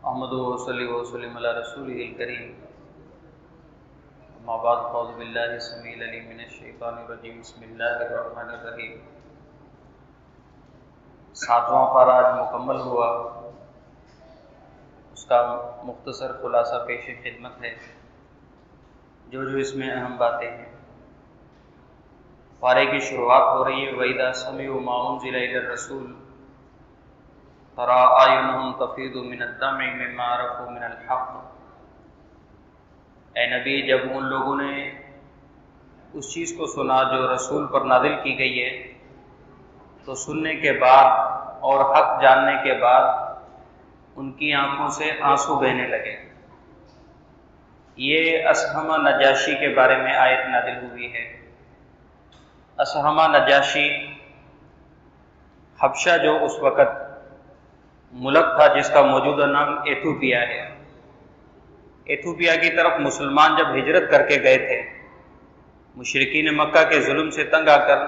احمد صلی وسلم علی رسولہ الکریم، اما بعد، اعوذ باللہ السمیع العلیم من الشیطان الرجیم، بسم اللہ الرحمن الرحیم۔ 7واں پارہ آج مکمل ہوا، اس کا مختصر خلاصہ پیش خدمت ہے، جو اس میں اہم باتیں ہیں۔ پارے کی شروعات ہو رہی ہے وَإِذَا سَمِعُوا مَا أُنزِلَ إِلَى الرَّسُولِ تَرَىٰ أَعْيُنَهُمْ تَفِيضُ مِنَ الدَّمْعِ مِمَّا عَرَفُوا مِنَ الْحَقِّ۔ اے نبی، جب ان لوگوں نے اس چیز کو سنا جو رسول پر نازل کی گئی ہے، تو سننے کے بعد اور حق جاننے کے بعد ان کی آنکھوں سے آنسو بہنے لگے۔ یہ اسہمہ نجاشی کے بارے میں آیت نازل ہوئی ہے۔ اسہمہ نجاشی حبشہ جو اس وقت ملک تھا جس کا موجودہ نام ایتھوپیا ہے، ایتھوپیا کی طرف مسلمان جب ہجرت کر کے گئے تھے مشرکین مکہ کے ظلم سے تنگ آ کر،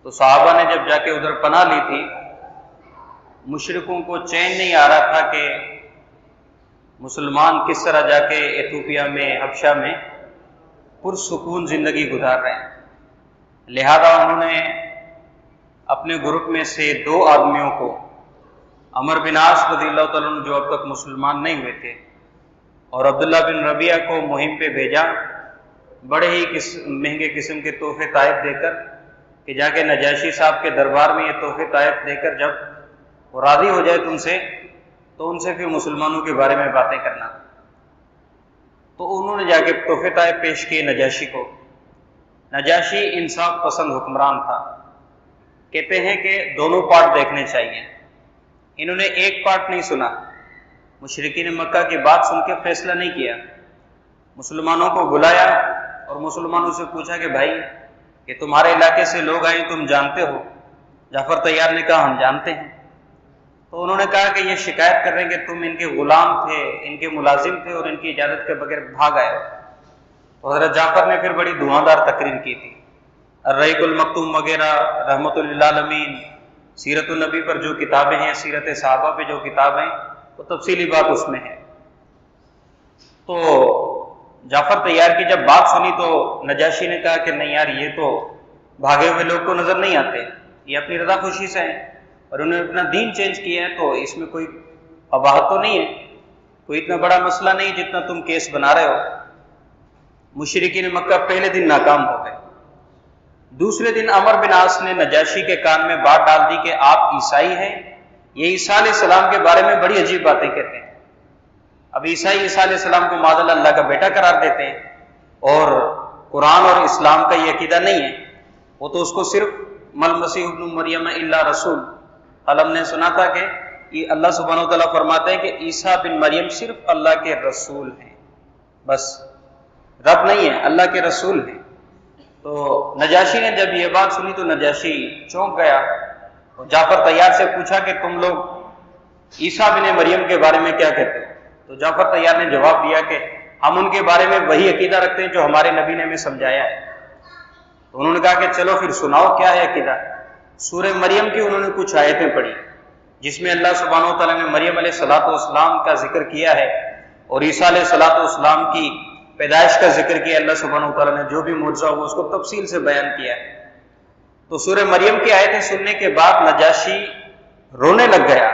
تو صحابہ نے جب جا کے ادھر پناہ لی تھی، مشرکوں کو چین نہیں آ رہا تھا کہ مسلمان کس طرح جا کے ایتھوپیا میں حبشہ میں پرسکون زندگی گزار رہے ہیں۔ لہذا انہوں نے اپنے گروپ میں سے 2 آدمیوں کو، عمر بن عاص رضی اللہ تعالیٰ عنہ جو اب تک مسلمان نہیں ہوئے تھے، اور عبداللہ بن ربیعہ کو مہم پہ بھیجا، بڑے ہی مہنگے قسم کے تحفے طائف دے کر کہ جا کے نجاشی صاحب کے دربار میں یہ تحفے طائف دے کر جب وہ راضی ہو جائے تم سے، تو ان سے پھر مسلمانوں کے بارے میں باتیں کرنا۔ تو انہوں نے جا کے تحفے طائف پیش کیے نجاشی کو۔ نجاشی انصاف پسند حکمران تھا، کہتے ہیں کہ دونوں پارٹ دیکھنے چاہیے۔ انہوں نے ایک پارٹ نہیں سنا، مشرکین مکہ کی بات سن کے فیصلہ نہیں کیا، مسلمانوں کو بلایا اور مسلمانوں سے پوچھا کہ بھائی یہ تمہارے علاقے سے لوگ آئے، تم جانتے ہو؟ جعفر طیار نے کہا ہم جانتے ہیں۔ تو انہوں نے کہا کہ یہ شکایت کر رہے ہیں کہ تم ان کے غلام تھے، ان کے ملازم تھے اور ان کی اجازت کے بغیر بھاگ آئے۔ تو حضرت جعفر نے پھر بڑی دھواندار تقریر کی تھی، الرحیق المختوم وغیرہ، رحمۃ للعالمین، سیرت النبی پر جو کتابیں ہیں، سیرت صحابہ پہ جو کتابیں، تو تفصیلی بات اس میں ہے۔ تو جعفر طیار کی جب بات سنی تو نجاشی نے کہا کہ نہیں یار، یہ تو بھاگے ہوئے لوگ تو نظر نہیں آتے، یہ اپنی رضا خوشی سے ہیں اور انہوں نے اپنا دین چینج کیا ہے، تو اس میں کوئی قباحت تو نہیں ہے، کوئی اتنا بڑا مسئلہ نہیں جتنا تم کیس بنا رہے ہو۔ مشرکین مکہ پہلے دن ناکام ہو گئے۔ دوسرے دن عمر بن عاص نے نجاشی کے کان میں بات ڈال دی کہ آپ عیسائی ہیں، یہ عیسیٰ علیہ السلام کے بارے میں بڑی عجیب باتیں کہتے ہیں۔ اب عیسائی عیسیٰ علیہ السلام کو معاذ اللہ کا بیٹا قرار دیتے ہیں، اور قرآن اور اسلام کا یہ عقیدہ نہیں ہے، وہ تو اس کو صرف مل مسیح ابن مریم الا رسول، ہم نے سنا تھا کہ یہ اللہ سبحانہ و تعالیٰ فرماتے ہیں کہ عیسیٰ بن مریم صرف اللہ کے رسول ہیں، بس رب نہیں ہے، اللہ کے رسول ہیں۔ تو نجاشی نے جب یہ بات سنی تو نجاشی چونک گیا اور جعفر طیار سے پوچھا کہ تم لوگ عیسیٰ بن مریم کے بارے میں کیا کہتے ہو؟ تو جعفر طیار نے جواب دیا کہ ہم ان کے بارے میں وہی عقیدہ رکھتے ہیں جو ہمارے نبی نے ہمیں سمجھایا ہے۔ تو انہوں نے کہا کہ چلو پھر سناؤ کیا ہے عقیدہ۔ سورہ مریم کی انہوں نے کچھ آیتیں پڑھی جس میں اللہ سبحانہ و تعالیٰ نے مریم علیہ السلام کا ذکر کیا ہے اور عیسیٰ علیہ السلام کی پیدائش کا ذکر کیا۔ اللہ سبحانہ و تعالیٰ نے جو بھی معجزہ ہوا اس کو تفصیل سے بیان کیا ہے۔ تو سورہ مریم کی آیتیں سننے کے بعد نجاشی رونے لگ گیا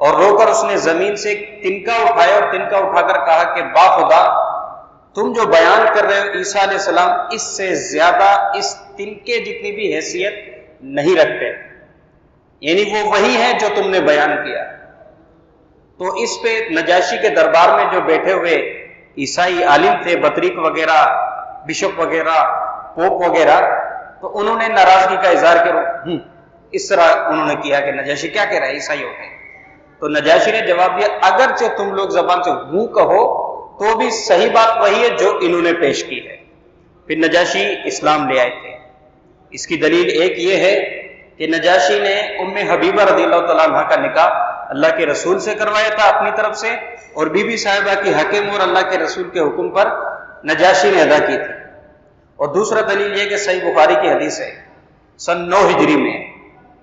اور رو کر اس نے زمین سے ایک تنکا اٹھایا اور تنکا اٹھا کر کہا کہ با خدا، تم جو بیان کر رہے ہو عیسیٰ علیہ السلام اس سے زیادہ اس تنکے جتنی بھی حیثیت نہیں رکھتے، یعنی وہ وہی ہے جو تم نے بیان کیا۔ تو اس پہ نجاشی کے دربار میں جو بیٹھے ہوئے عیسائی عالم تھے، بطریق وغیرہ، بشپ وغیرہ، پوپ وغیرہ، تو انہوں نے ناراضگی کا اظہار کیا، اس طرح انہوں نے کیا کہ نجاشی کیا کہہ رہا ہے، عیسائی ہو گئے۔ تو نجاشی نے جواب دیا اگرچہ تم لوگ زبان سے وہ کہو تو بھی صحیح بات وہی ہے جو انہوں نے پیش کی ہے۔ پھر نجاشی اسلام لے آئے تھے۔ اس کی دلیل ایک یہ ہے کہ نجاشی نے ام حبیبہ رضی اللہ تعالیٰ عنہ کا نکاح اللہ کے رسول سے کروایا تھا اپنی طرف سے، اور بی بی صاحبہ کی حکیم اور اللہ کے رسول کے حکم پر نجاشی نے ادا کی تھی۔ اور دوسرا دلیل یہ کہ صحیح بخاری کی حدیث ہے، سن 9 ہجری میں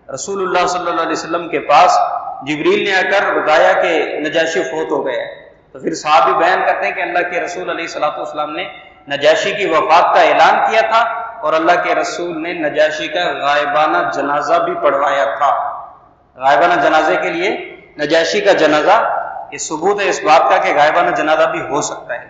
رسول اللہ صلی اللہ علیہ وسلم کے پاس جبریل نے آ کر بتایا کہ نجاشی فوت ہو گیا ہے، تو پھر صحابی بیان کرتے ہیں کہ اللہ کے رسول علیہ الصلوۃ والسلام نے نجاشی کی وفات کا اعلان کیا تھا، اور اللہ کے رسول نے نجاشی کا غائبانہ جنازہ بھی پڑھوایا تھا۔ غائبانہ جنازے کے لیے نجاشی کا جنازہ، یہ ثبوت ہے اس بات کا کہ غائبانہ جنازہ بھی ہو سکتا ہے۔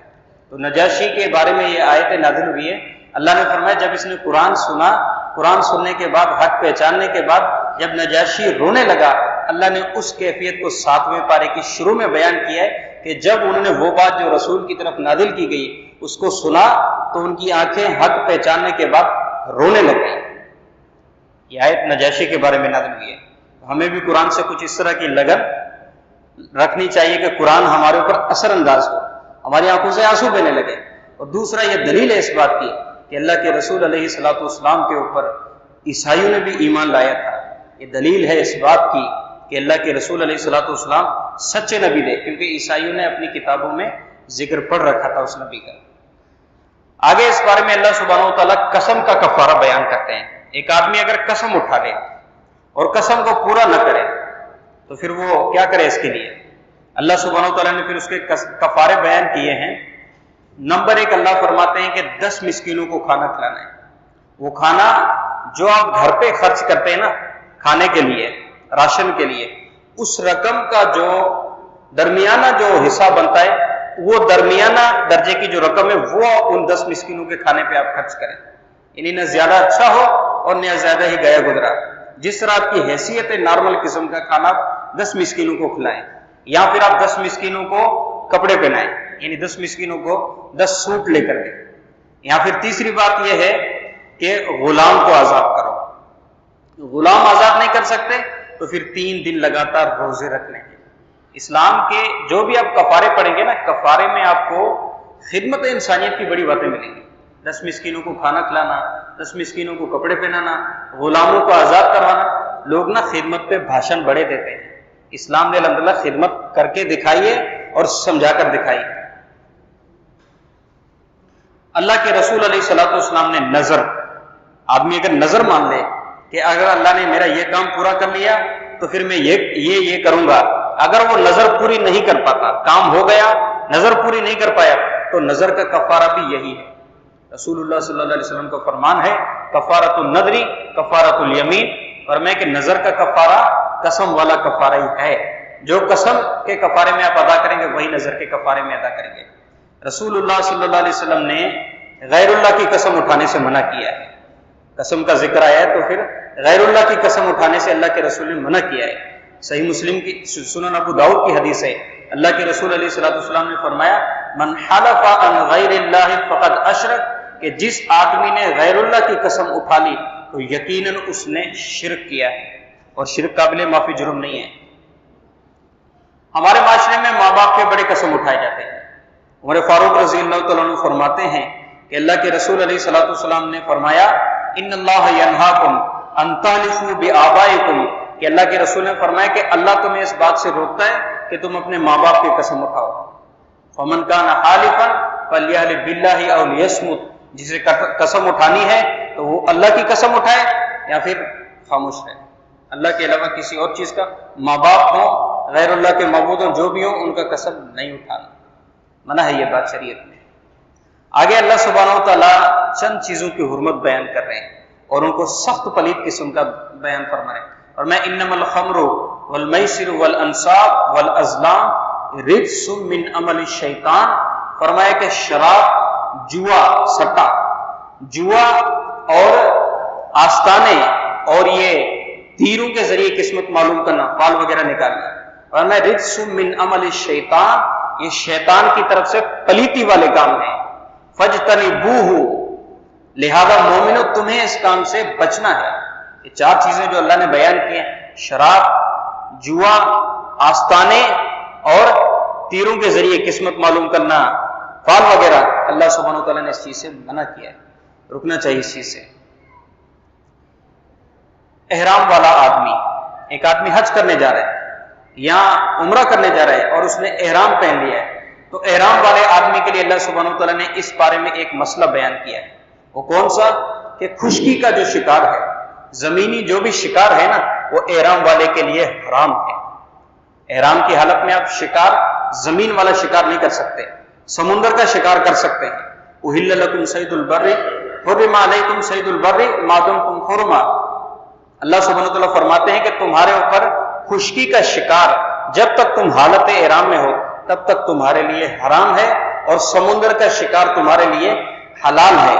تو نجاشی کے بارے میں یہ آیت نازل ہوئی ہے۔ اللہ نے فرمایا جب اس نے قرآن سنا، قرآن سننے کے بعد، حق پہچاننے کے بعد جب نجاشی رونے لگا، اللہ نے اس کیفیت کو 7ویں پارے کی شروع میں بیان کیا ہے کہ جب انہوں نے وہ بات جو رسول کی طرف نازل کی گئی اس کو سنا تو ان کی آنکھیں حق پہچاننے کے بعد رونے لگ گئی۔ یہ آیت نجاشی کے بارے میں نازل ہوئی ہے۔ ہمیں بھی قرآن سے کچھ اس طرح کی لگن رکھنی چاہیے کہ قرآن ہمارے اوپر اثر انداز ہو، ہماری آنکھوں سے آنسو بہنے لگے۔ اور دوسرا یہ دلیل ہے اس بات کی کہ اللہ کے رسول علیہ الصلوۃ والسلام کے اوپر عیسائیوں نے بھی ایمان لایا تھا۔ یہ دلیل ہے اس بات کی کہ اللہ کے رسول علیہ الصلوۃ والسلام سچے نبی تھے، کیونکہ عیسائیوں نے اپنی کتابوں میں ذکر پڑھ رکھا تھا اس نبی کا۔ آگے اس بارے میں اللہ سبحانہ و تعالیٰ قسم کا کفارہ بیان کرتے ہیں۔ ایک آدمی اگر قسم اٹھا لے اور قسم کو پورا نہ کرے تو پھر وہ کیا کرے اس کے لیے؟ اللہ سبحانہ و تعالیٰ نے پھر اس کے کفارے بیان کیے ہیں۔ نمبر 1 اللہ فرماتے ہیں کہ 10 مسکینوں کو کھانا کھلانا ہے۔ وہ کھانا جو آپ گھر پہ خرچ کرتے ہیں نا کھانے کے لیے، راشن کے لیے، اس رقم کا جو درمیانہ جو حصہ بنتا ہے، وہ درمیانہ درجے کی جو رقم ہے وہ ان 10 مسکینوں کے کھانے پہ آپ خرچ کریں، یعنی نہ زیادہ اچھا ہو اور نہ زیادہ ہی گیا گزرا۔ جس طرح آپ کی حیثیت ہے نارمل قسم کا کھانا 10 مسکینوں کو کھلائیں، یا پھر آپ 10 مسکینوں کو کپڑے پہنائیں، یعنی 10 مسکینوں کو 10 سوٹ لے کر دیں۔ یا پھر تیسری بات یہ ہے کہ غلام کو آزاد کرو۔ غلام آزاد نہیں کر سکتے تو پھر 3 دن لگاتار روزے رکھنے ہیں۔ اسلام کے جو بھی آپ کفارے پڑھیں گے نا، کفارے میں آپ کو خدمت انسانیت کی بڑی باتیں ملیں گی۔ 10 مسکینوں کو کھانا کھلانا، 10 مسکینوں کو کپڑے پہنانا، غلاموں کو آزاد کروانا۔ لوگ نا خدمت پہ بھاشن بڑے دیتے ہیں، اسلام نے الحمدللہ خدمت کر کے دکھائیے اور سمجھا کر دکھائیے۔ اللہ کے رسول علیہ الصلوۃ والسلام نے نظر، آدمی اگر نظر مان لے کہ اگر اللہ نے میرا یہ کام پورا کر لیا تو پھر میں یہ کروں گا، اگر وہ نظر پوری نہیں کر پاتا، کام ہو گیا نظر پوری نہیں کر پایا، تو نظر کا کفارہ بھی یہی ہے۔ رسول اللہ صلی اللہ علیہ وسلم کا فرمان ہے کفارۃ النذر کفارۃ الیمین، اور میں کہ نظر کا کفارہ قسم والا کفارہ ہی ہے۔ جو قسم کے کفارے میں آپ ادا کریں گے وہی نظر کے کفارے میں ادا کریں گے۔ رسول اللہ صلی اللہ علیہ وسلم نے غیر اللہ کی قسم اٹھانے سے منع کیا ہے۔ قسم کا ذکر آیا ہے تو پھر غیر اللہ کی قسم اٹھانے سے اللہ کے رسول نے منع کیا ہے۔ صحیح مسلم کی سنن ابو داؤد کی حدیث ہے، اللہ کے رسول علیہ الصلوۃ والسلام نے فرمایا من حلف عن غیر اللہ فقد اشرک، کہ جس آدمی نے غیر اللہ کی قسم اٹھا لی تو یقیناً اس نے شرک کیا ہے، اور شرک قابل معافی جرم نہیں ہے۔ ہمارے معاشرے میں ماں باپ کے بڑے قسم اٹھائے جاتے ہیں۔ عمر فاروق رضی اللہ تعالیٰ عنہ فرماتے ہیں کہ اللہ کے رسول علیہ الصلوۃ والسلام نے فرمایا ان اللہ ینہاکم ان تحلفوا بآبائکم، کہ اللہ کے رسول نے فرمایا کہ اللہ تمہیں اس بات سے روکتا ہے کہ تم اپنے ماں باپ کی قسم اٹھاؤ۔ فمن کان حالفا فلیحلف باللہ او لیصمت، جسے قسم اٹھانی ہے تو وہ اللہ کی قسم اٹھائے یا پھر خاموش رہے، اللہ کے علاوہ کسی اور چیز کا، ماں باپ ہوں، غیر اللہ کے معبود ہوں، جو بھی ہوں، ان کا قسم نہیں اٹھانا، منع ہے یہ بات شریعت میں۔ آگے اللہ سبحانہ و تعالیٰ چند چیزوں کی حرمت بیان کر رہے ہیں اور ان کو سخت پلید قسم کا بیان فرما رہے ہیں، اور میں انما الخمر والمیسر والانصاب والازلام رجس من عمل الشیطان، فرمایا کہ شراب، جوا، سٹا، جوا اور آستانے اور یہ تیروں کے ذریعے قسمت معلوم کرنا، فال وغیرہ نکالنا، اور میں رجس من عمل الشیطان، یہ شیطان کی طرف سے پلیتی والے کام ہیں۔ فاجتنبوہ، لہذا مومنو تمہیں اس کام سے بچنا ہے۔ یہ 4 چیزیں جو اللہ نے بیان کی ہیں، شراب، جوا، آستانے اور تیروں کے ذریعے قسمت معلوم کرنا، فال وغیرہ، اللہ سبحانہ وتعالیٰ نے اس چیز سے منع کیا ہے، رکنا چاہیے اس چیز سے۔ احرام والا آدمی، ایک آدمی حج کرنے جا رہا ہے یا عمرہ کرنے جا رہا ہے اور اس نے احرام پہن لیا ہے، تو احرام والے آدمی کے لیے اللہ سبحانہ وتعالیٰ نے اس بارے میں ایک مسئلہ بیان کیا ہے۔ وہ کون سا؟ کہ خشکی کا جو شکار ہے، زمینی جو بھی شکار ہے نا، وہ احرام والے کے لیے حرام ہے۔ احرام کی حالت میں آپ شکار زمین والا شکار نہیں کر سکتے، سمندر کا شکار کر سکتے ہیں۔ احل لکم صید البر حرم علیکم صید البر ما دمتم حرما، اللہ سبحانہ وتعالیٰ فرماتے ہیں کہ تمہارے اوپر خشکی کا شکار جب تک تم حالت احرام میں ہو تب تک تمہارے لیے حرام ہے، اور سمندر کا شکار تمہارے لیے حلال ہے۔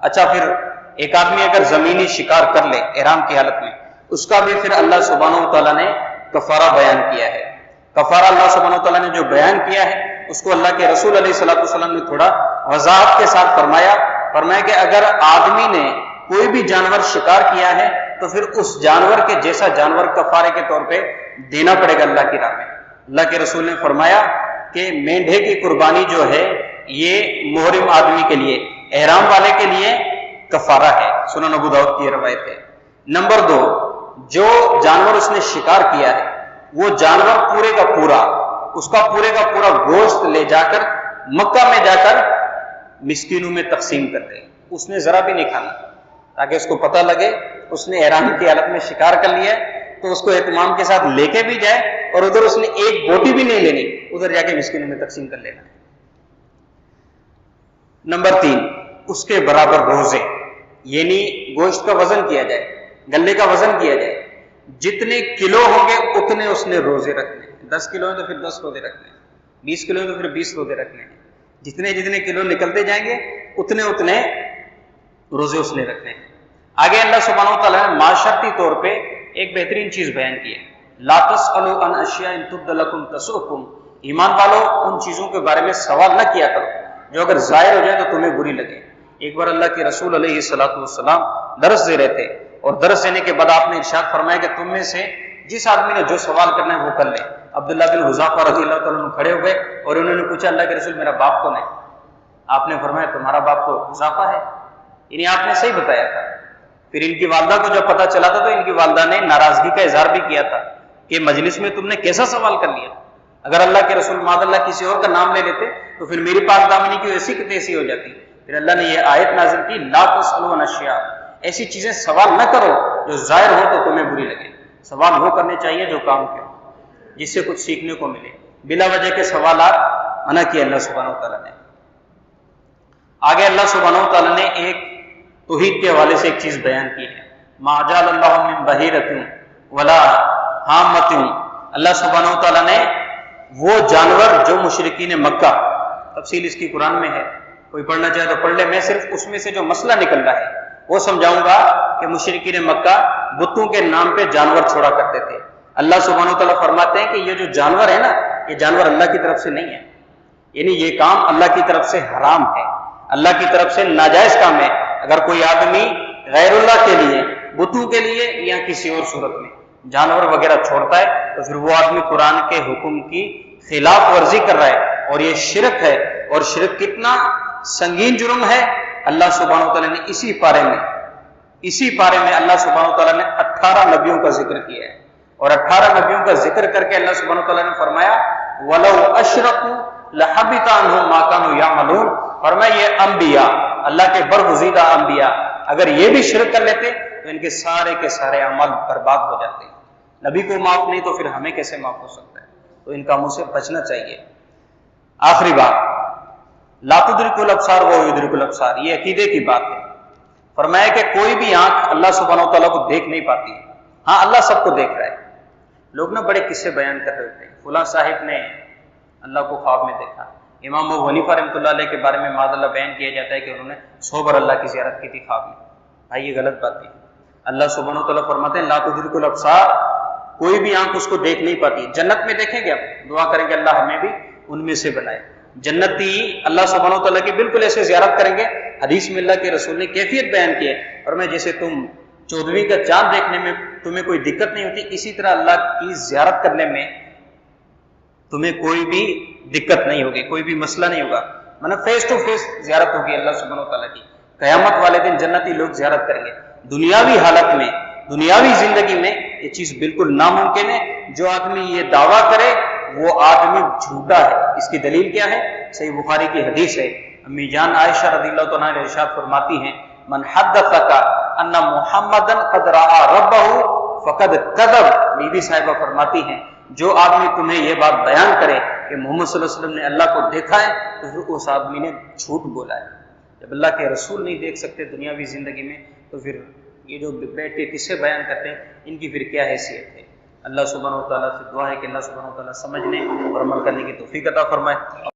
اچھا، پھر ایک آدمی اگر زمینی شکار کر لے احرام کی حالت میں، اس کا بھی پھر اللہ سبحانہ وتعالیٰ نے کفارہ بیان کیا ہے۔ کفارہ اللہ سبحانہ وتعالیٰ نے جو بیان کیا ہے اس کو اللہ کے رسول علیہ الصلوۃ والسلام نے تھوڑا وضاحت کے ساتھ فرمایا کہ اگر آدمی نے کوئی بھی جانور شکار کیا ہے تو پھر اس جانور کے جیسا جانور کفارے کے طور پہ دینا پڑے گا اللہ کی راہ میں۔ اللہ کے رسول نے فرمایا کہ مینڈھے کی قربانی جو ہے یہ محرم آدمی کے لیے، احرام والے کے لیے کفارہ ہے، سنن ابو داؤد کی روایت ہے۔ نمبر 2، جو جانور اس نے شکار کیا ہے وہ جانور پورے کا پورا، اس کا پورے کا پورا گوشت لے جا کر مکہ میں جا کر مسکینوں میں تقسیم کر دے، اس نے ذرا بھی نہیں کھانا، تاکہ اس کو پتہ لگے اس نے احرام کی حالت میں شکار کر لیا ہے تو اس کو اہتمام کے ساتھ لے کے بھی جائے، اور ادھر اس نے ایک بوٹی بھی نہیں لینی، ادھر جا کے مسکینوں میں تقسیم کر لینا۔ نمبر 3، اس کے برابر روزے، یعنی گوشت کا وزن کیا جائے، گلے کا وزن کیا جائے، جتنے کلو ہوں گے اتنے اس نے روزے رکھنے ہیں۔ 10 کلو ہیں تو پھر 10 روزے رکھنے ہیں، 20 کلو ہیں تو پھر 20 روزے رکھنے ہیں، جتنے جتنے کلو نکلتے جائیں گے اتنے اتنے روزے اس نے رکھنے ہیں۔ آگے اللہ سبحانہ وتعالیٰ نے معاشرتی طور پہ ایک بہترین چیز بیان کی ہے، لا تسألوا عن اشیاء ان تبد لکم تسؤکم، ایمان والو ان چیزوں کے بارے میں سوال نہ کیا کرو جو اگر ظاہر ہو جائے تو تمہیں بری لگے۔ ایک بار اللہ کے رسول علیہ الصلوۃ والسلام درس دے رہے تھے، اور درس دینے کے بعد آپ نے ارشاد فرمایا کہ تم میں سے جس آدمی نے جو سوال کرنا ہے وہ کر لے۔ عبداللہ بن حذافہ رضی اللہ تعالیٰ عنہ کھڑے ہو گئے اور انہوں نے پوچھا اللہ کے رسول میرا باپ کون ہے؟ آپ نے فرمایا تمہارا باپ تو حذافہ ہے، یعنی آپ نے صحیح بتایا تھا۔ پھر ان کی والدہ کو جب پتہ چلا تھا تو ان کی والدہ نے ناراضگی کا اظہار بھی کیا تھا کہ مجلس میں تم نے کیسا سوال کر لیا، اگر اللہ کے رسول معاذ اللہ کسی اور کا نام لے لیتے تو پھر میری پاک دامنی کی ایسی کی تیسی ہو جاتی۔ پھر اللہ نے یہ آیت نازل کی، لا تسألوا عن اشیاء، ایسی چیزیں سوال نہ کرو جو ظاہر ہو تو تمہیں بری لگے، سوال وہ کرنے چاہیے جو کام کے ہو، جس سے کچھ سیکھنے کو ملے۔ بلا وجہ کے سوالات منع کیے اللہ سبحانہ وتعالیٰ نے۔ آگے اللہ سبحانہ وتعالیٰ نے ایک توحید کے حوالے سے ایک چیز بیان کی ہے، ما جعل اللہ من بحیرۃ ولا حامۃ، اللہ سبحانہ وتعالیٰ نے وہ جانور جو مشرکین مکہ، تفصیل اس کی قرآن میں ہے، کوئی پڑھنا چاہے تو پڑھ لے، میں صرف اس میں سے جو مسئلہ نکل رہا ہے وہ سمجھاؤں گا کہ مشرکین مکہ بتوں کے نام پہ جانور چھوڑا کرتے تھے۔ اللہ سبحانہ وتعالیٰ فرماتے ہیں کہ یہ جو جانور ہے نا، یہ جانور اللہ کی طرف سے نہیں ہے، یعنی یہ کام اللہ کی طرف سے حرام ہے، اللہ کی طرف سے ناجائز کام ہے۔ اگر کوئی آدمی غیر اللہ کے لیے، بتوں کے لیے یا کسی اور صورت میں جانور وغیرہ چھوڑتا ہے تو پھر وہ آدمی قرآن کے حکم کی خلاف ورزی کر رہا ہے، اور یہ شرک ہے، اور شرک کتنا سنگین جرم ہے۔ اللہ سبحانہ وتعالیٰ نے اسی پارے میں اللہ سبحانہ وتعالیٰ نے 18 نبیوں کا ذکر کیا ہے، اور 18 نبیوں کا ذکر کر کے اللہ سبحانہ وتعالیٰ نے فرمایا وَلَوْ أَشْرَكُوا لَحَبِطَ عَنْهُمْ مَا كَانُوا يَعْمَلُونَ، فرمایا یہ انبیاء، اللہ کے برگزیدہ انبیاء اگر یہ بھی شرک کر لیتے تو ان کے سارے عمل برباد ہو جاتے ہیں۔ نبی کو معاف نہیں تو پھر ہمیں کیسے معاف ہو سکتا ہے؟ تو ان کاموں سے بچنا چاہیے۔ آخری بات، لا تدرک الابصار و یدرک الابصار، یہ عقیدے کی بات ہے۔ فرمایا کہ کوئی بھی آنکھ اللہ سبحانہ وتعالیٰ کو دیکھ نہیں پاتی ہے، ہاں اللہ سب کو دیکھ رہا ہے۔ لوگ نا بڑے قصے بیان کر رہے ہوتے ہیں، فلاں صاحب نے اللہ کو خواب میں دیکھا، امام ابو حنیفہ رحمۃ اللہ علیہ کے بارے میں معاذ اللہ بیان کیا جاتا ہے کہ انہوں نے 100 بار اللہ کی زیارت کی تھی خواب میں۔ بھائی یہ غلط بات ہے، اللہ سبحانہ وتعالیٰ فرماتے ہیں لا تدرک الابصار، کوئی بھی آنکھ اس کو دیکھ نہیں پاتی۔ جنت میں دیکھیں گے، ہم دعا کریں گے اللہ ہمیں بھی ان میں سے بنائے۔ جنتی اللہ سبحانہ وتعالیٰ کی بالکل ایسے زیارت کریں گے، حدیث میں اللہ کے رسول نے کیفیت بیان کی ہے، اور میں جیسے تم 14ویں کا چاند دیکھنے میں تمہیں کوئی دقت نہیں ہوتی، اسی طرح اللہ کی زیارت کرنے میں تمہیں کوئی بھی دقت نہیں ہوگی، کوئی بھی مسئلہ نہیں ہوگا، مطلب فیس ٹو فیس زیارت ہوگی اللہ سبحانہ وتعالیٰ کی۔ قیامت والے دن جنتی لوگ زیارت کریں گے۔ دنیاوی حالت میں، دنیاوی زندگی میں یہ چیز بالکل ناممکن ہے۔ جو آدمی یہ دعویٰ کرے وہ آدمی جھوٹا ہے۔ اس کی دلیل کیا ہے؟ صحیح بخاری کی حدیث ہے، امی جان عائشہ رضی اللہ عنہا ارشاد فرماتی ہیں من حدثک ان محمدن قد رأى ربہ فقد کذب، بی بی صاحبہ فرماتی ہیں جو آدمی تمہیں یہ بات بیان کرے کہ محمد صلی اللہ علیہ وسلم نے اللہ کو دیکھا ہے تو پھر اس آدمی نے جھوٹ بولا ہے۔ جب اللہ کے رسول نہیں دیکھ سکتے دنیاوی زندگی میں تو پھر یہ جو بیٹھ کے قصے بیان کرتے ہیں ان کی پھر کیا حیثیت ہے۔ اللہ سبحانہ و تعالیٰ سے دعا ہے کہ اللہ سبحانہ و تعالیٰ سمجھنے اور عمل کرنے کی توفیق عطا فرمائے۔